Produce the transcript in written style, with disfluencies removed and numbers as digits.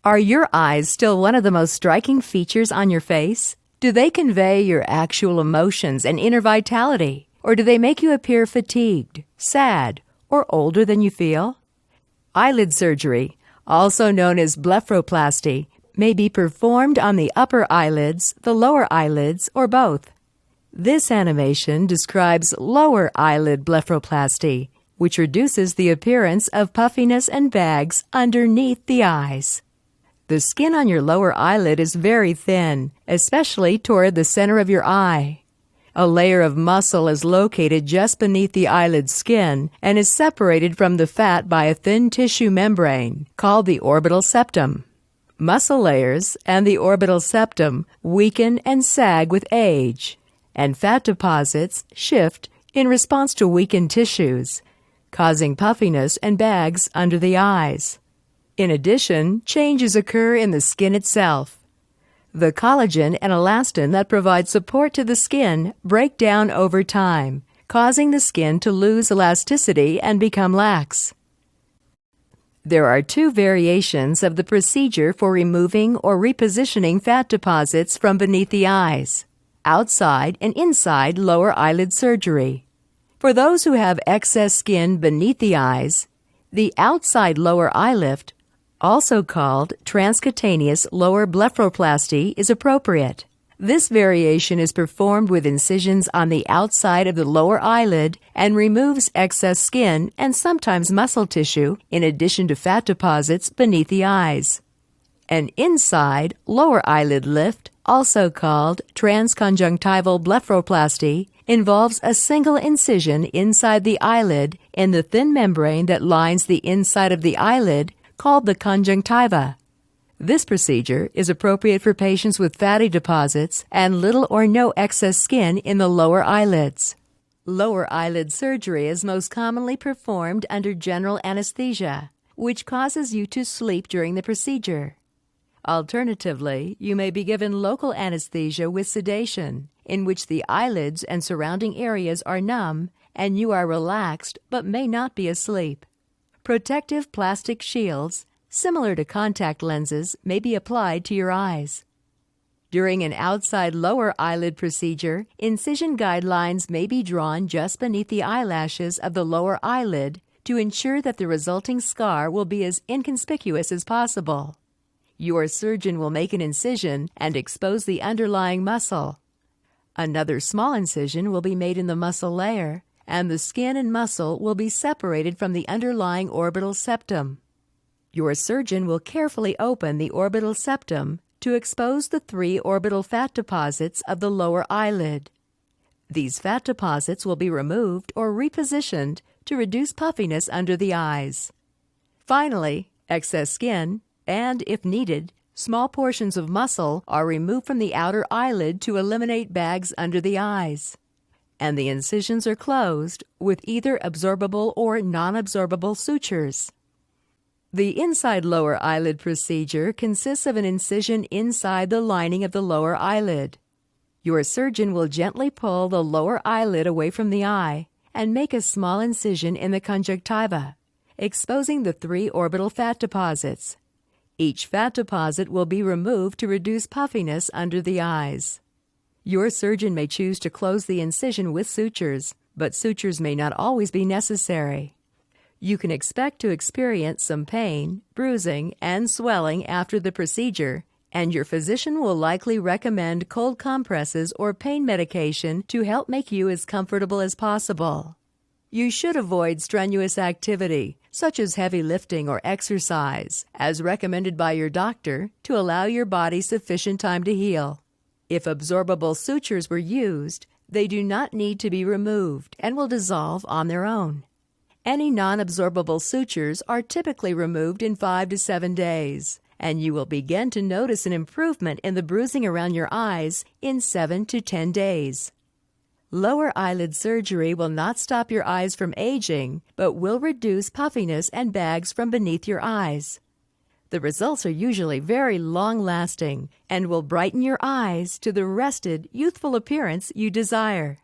Are your eyes still one of the most striking features on your face? Do they convey your actual emotions and inner vitality, or do they make you appear fatigued, sad, or older than you feel? Eyelid surgery, also known as blepharoplasty, may be performed on the upper eyelids, the lower eyelids, or both. This animation describes lower eyelid blepharoplasty, which reduces the appearance of puffiness and bags underneath the eyes. The skin on your lower eyelid is very thin, especially toward the center of your eye. A layer of muscle is located just beneath the eyelid skin and is separated from the fat by a thin tissue membrane called the orbital septum. Muscle layers and the orbital septum weaken and sag with age, and fat deposits shift in response to weakened tissues, causing puffiness and bags under the eyes. In addition, changes occur in the skin itself. The collagen and elastin that provide support to the skin break down over time, causing the skin to lose elasticity and become lax. There are two variations of the procedure for removing or repositioning fat deposits from beneath the eyes: outside and inside lower eyelid surgery. For those who have excess skin beneath the eyes, the outside lower eye lift, also called Transcutaneous lower blepharoplasty, is appropriate. This variation is performed with incisions on the outside of the lower eyelid and removes excess skin and sometimes muscle tissue in addition to fat deposits beneath the eyes. An inside lower eyelid lift, also called transconjunctival blepharoplasty, involves a single incision inside the eyelid in the thin membrane that lines the inside of the eyelid, called the conjunctiva. This procedure is appropriate for patients with fatty deposits and little or no excess skin in the lower eyelids. Lower eyelid surgery is most commonly performed under general anesthesia, which causes you to sleep during the procedure. Alternatively, you may be given local anesthesia with sedation, in which the eyelids and surrounding areas are numb and you are relaxed but may not be asleep. Protective plastic shields, similar to contact lenses, may be applied to your eyes. During an outside lower eyelid procedure, incision guidelines may be drawn just beneath the eyelashes of the lower eyelid to ensure that the resulting scar will be as inconspicuous as possible. Your surgeon will make an incision and expose the underlying muscle. Another small incision will be made in the muscle layer, and the skin and muscle will be separated from the underlying orbital septum. Your surgeon will carefully open the orbital septum to expose the 3 orbital fat deposits of the lower eyelid. These fat deposits will be removed or repositioned to reduce puffiness under the eyes. Finally, excess skin and, if needed, small portions of muscle are removed from the outer eyelid to eliminate bags under the eyes, and the incisions are closed with either absorbable or non-absorbable sutures. The inside lower eyelid procedure consists of an incision inside the lining of the lower eyelid. Your surgeon will gently pull the lower eyelid away from the eye and make a small incision in the conjunctiva, exposing the 3 orbital fat deposits. Each fat deposit will be removed to reduce puffiness under the eyes. Your surgeon may choose to close the incision with sutures, but sutures may not always be necessary. You can expect to experience some pain, bruising, and swelling after the procedure, and your physician will likely recommend cold compresses or pain medication to help make you as comfortable as possible. You should avoid strenuous activity, such as heavy lifting or exercise, as recommended by your doctor, to allow your body sufficient time to heal. If absorbable sutures were used, they do not need to be removed and will dissolve on their own. Any non-absorbable sutures are typically removed in 5 to 7 days, and you will begin to notice an improvement in the bruising around your eyes in 7 to 10 days. Lower eyelid surgery will not stop your eyes from aging, but will reduce puffiness and bags from beneath your eyes. The results are usually very long-lasting and will brighten your eyes to the rested, youthful appearance you desire.